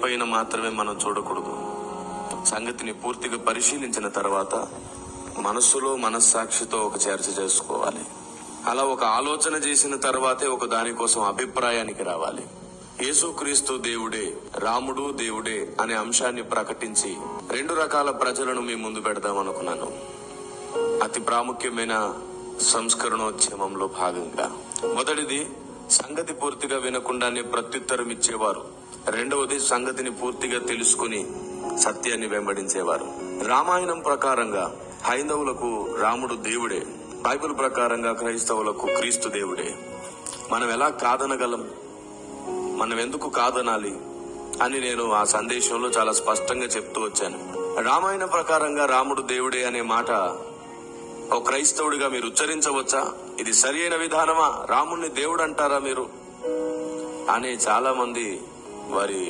పైన మాత్రమే మనం చూడకూడదు. సంగతిని పూర్తిగా పరిశీలించిన తర్వాత మనస్సులో మనస్సాక్షితో ఒక చర్చ చేసుకోవాలి. అలా ఒక ఆలోచన చేసిన తర్వాతే ఒక దానికోసం అభిప్రాయానికి రావాలి. యేసుక్రీస్తు దేవుడే, రాముడు దేవుడే అనే అంశాన్ని ప్రకటించి 2 రకాల ప్రజలను మీ ముందు పెడదాం అనుకున్నాను. అతి ప్రాముఖ్యమైన సంస్కరణోద్యమంలో భాగంగా మొదటిది సంగతి పూర్తిగా వినకుండానే ప్రత్యుత్తరం ఇచ్చేవారు. రెండవది సంగతిని పూర్తిగా తెలుసుకుని సత్యాన్ని వెంబడించేవారు. రామాయణం ప్రకారంగా హైందవులకు రాముడు దేవుడే, బైబిల్ ప్రకారంగా క్రైస్తవులకు క్రీస్తు దేవుడే. మనం ఎలా కాదనగలం? మనం ఎందుకు కాదనాలి అని నేను ఆ సందేశంలో చాలా స్పష్టంగా చెప్తూ వచ్చాను. రామాయణ ప్రకారంగా రాముడు దేవుడే అనే మాట ఓ క్రైస్తవుడిగా మీరు ఉచ్చరించవచ్చా? ఇది సరి అయిన విధానమా? రాముణ్ణి దేవుడు అంటారా మీరు అని చాలా మంది వారి